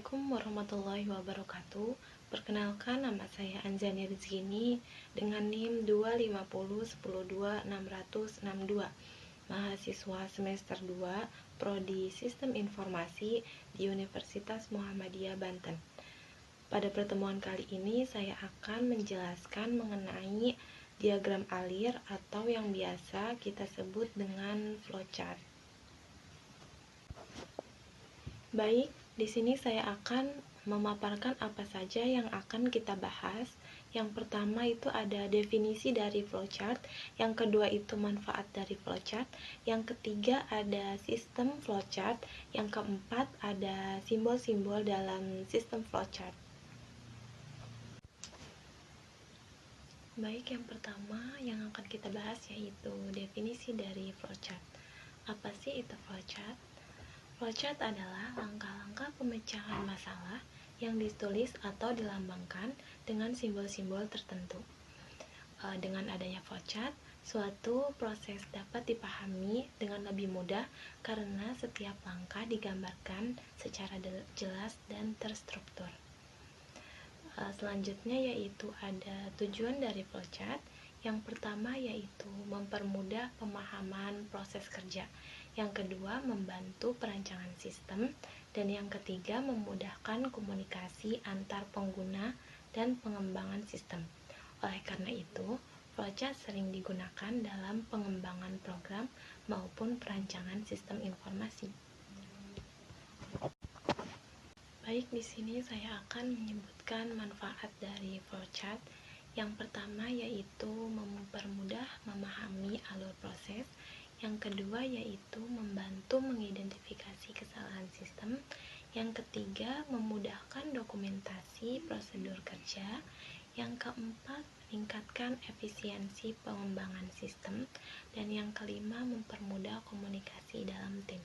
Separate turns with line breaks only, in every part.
Assalamualaikum warahmatullahi wabarakatuh. Perkenalkan, nama saya Anzani Rizkini dengan NIM 25010210662, mahasiswa semester 2 Prodi Sistem Informasi di Universitas Muhammadiyah Banten. Pada pertemuan kali ini saya akan menjelaskan mengenai diagram alir atau yang biasa kita sebut dengan flowchart. Baik, di sini saya akan memaparkan apa saja yang akan kita bahas. Yang pertama itu ada definisi dari flowchart, yang kedua itu manfaat dari flowchart, yang ketiga ada sistem flowchart, yang keempat ada simbol-simbol dalam sistem flowchart. Baik, yang pertama yang akan kita bahas yaitu definisi dari flowchart. Apa sih itu flowchart? Flowchart adalah langkah-langkah pemecahan masalah yang ditulis atau dilambangkan dengan simbol-simbol tertentu. Dengan adanya flowchart, suatu proses dapat dipahami dengan lebih mudah karena setiap langkah digambarkan secara jelas dan terstruktur. Selanjutnya yaitu ada tujuan dari flowchart. Yang pertama yaitu mempermudah pemahaman proses kerja. Yang kedua, membantu perancangan sistem. Dan yang ketiga, memudahkan komunikasi antar pengguna dan pengembangan sistem. Oleh karena itu, flowchart sering digunakan dalam pengembangan program maupun perancangan sistem informasi. Baik, di sini saya akan menyebutkan manfaat dari flowchart. Yang pertama yaitu mempermudah memahami alur proses. Yang kedua yaitu membantu mengidentifikasi kesalahan sistem. Yang ketiga, memudahkan dokumentasi prosedur kerja. Yang keempat, meningkatkan efisiensi pengembangan sistem. Dan yang kelima, mempermudah komunikasi dalam tim.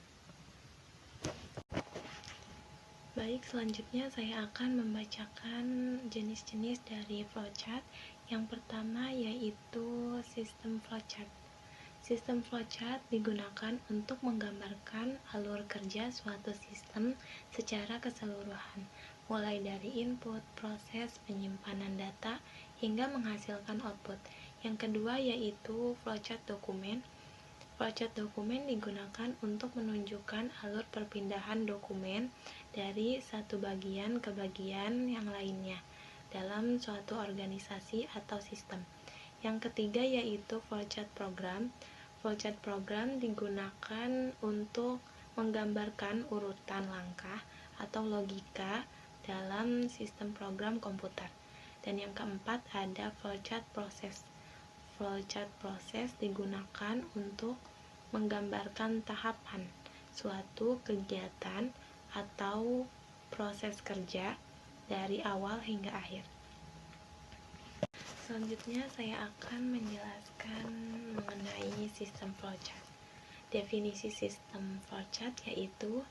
Baik, selanjutnya saya akan membacakan jenis-jenis dari flowchart. Yang pertama yaitu sistem flowchart. Sistem flowchart digunakan untuk menggambarkan alur kerja suatu sistem secara keseluruhan, mulai dari input, proses, penyimpanan data, hingga menghasilkan output. Yang kedua yaitu flowchart dokumen. Flowchart dokumen digunakan untuk menunjukkan alur perpindahan dokumen dari satu bagian ke bagian yang lainnya dalam suatu organisasi atau sistem. Yang ketiga yaitu flowchart program. Flowchart program digunakan untuk menggambarkan urutan langkah atau logika dalam sistem program komputer. Dan yang keempat ada flowchart proses. Flowchart proses digunakan untuk menggambarkan tahapan suatu kegiatan atau proses kerja dari awal hingga akhir. Selanjutnya saya akan menjelaskan mengenai sistem flowchart. Definisi sistem flowchart yaitu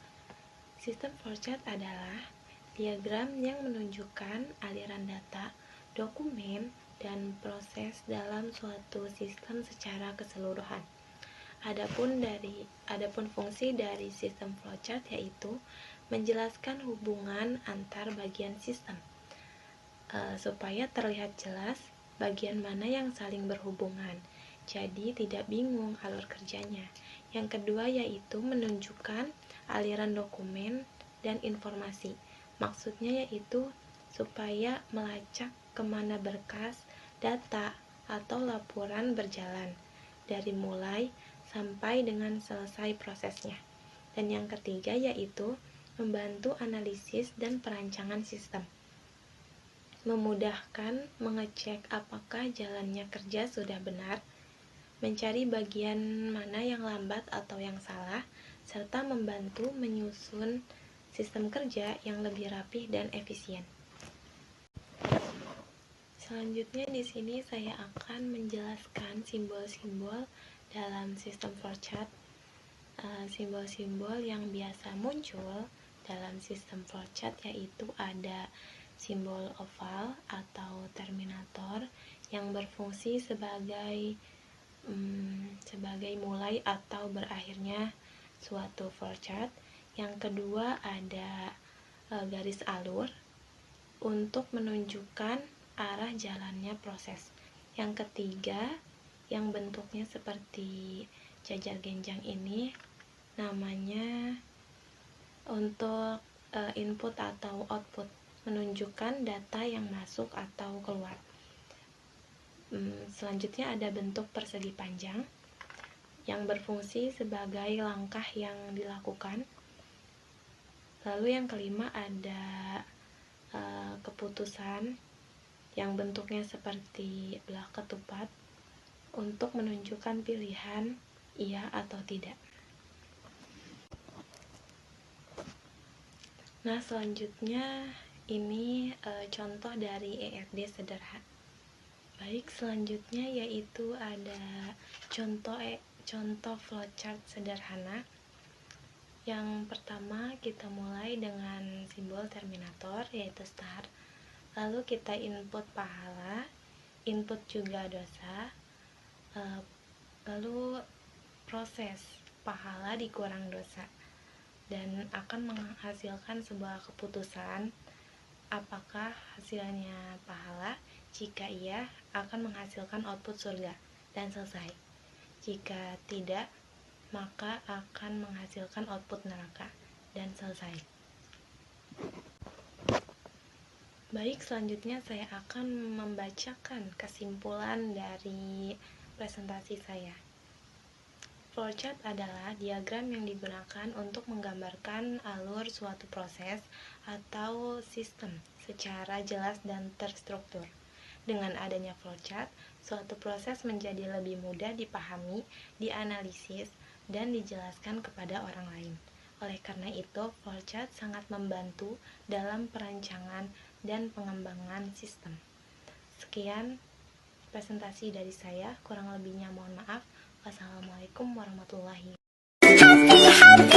sistem flowchart adalah diagram yang menunjukkan aliran data, dokumen, dan proses dalam suatu sistem secara keseluruhan. Adapun fungsi dari sistem flowchart yaitu menjelaskan hubungan antar bagian sistem supaya terlihat jelas bagian mana yang saling berhubungan, jadi tidak bingung alur kerjanya. Yang kedua yaitu menunjukkan aliran dokumen dan informasi. Maksudnya yaitu supaya melacak kemana berkas, data, atau laporan berjalan dari mulai sampai dengan selesai prosesnya. Dan yang ketiga yaitu membantu analisis dan perancangan sistem, memudahkan mengecek apakah jalannya kerja sudah benar, mencari bagian mana yang lambat atau yang salah, serta membantu menyusun sistem kerja yang lebih rapih dan efisien. Selanjutnya di sini saya akan menjelaskan simbol-simbol dalam sistem flowchart. Simbol-simbol yang biasa muncul dalam sistem flowchart yaitu ada simbol oval atau terminator yang berfungsi sebagai mulai atau berakhirnya suatu flowchart. Yang kedua ada garis alur untuk menunjukkan arah jalannya proses. Yang ketiga, yang bentuknya seperti jajar genjang ini, namanya untuk input atau output, menunjukkan data yang masuk atau keluar. Selanjutnya ada bentuk persegi panjang yang berfungsi sebagai langkah yang dilakukan. Lalu yang kelima ada keputusan yang bentuknya seperti belah ketupat untuk menunjukkan pilihan iya atau tidak. Nah, selanjutnya ini contoh dari EFD sederhana. Baik, selanjutnya yaitu ada contoh flowchart sederhana. Yang pertama, kita mulai dengan simbol terminator, yaitu start. Lalu kita input pahala, input juga dosa, lalu proses pahala dikurang dosa, dan akan menghasilkan sebuah keputusan apakah hasilnya pahala. Jika iya, akan menghasilkan output surga dan selesai. Jika tidak, maka akan menghasilkan output neraka dan selesai. Baik, selanjutnya saya akan membacakan kesimpulan dari presentasi saya. Flowchart adalah diagram yang digunakan untuk menggambarkan alur suatu proses atau sistem secara jelas dan terstruktur. Dengan adanya flowchart, suatu proses menjadi lebih mudah dipahami, dianalisis, dan dijelaskan kepada orang lain. Oleh karena itu, flowchart sangat membantu dalam perancangan dan pengembangan sistem. Sekian presentasi dari saya, kurang lebihnya mohon maaf. Wassalamualaikum warahmatullahi wabarakatuh.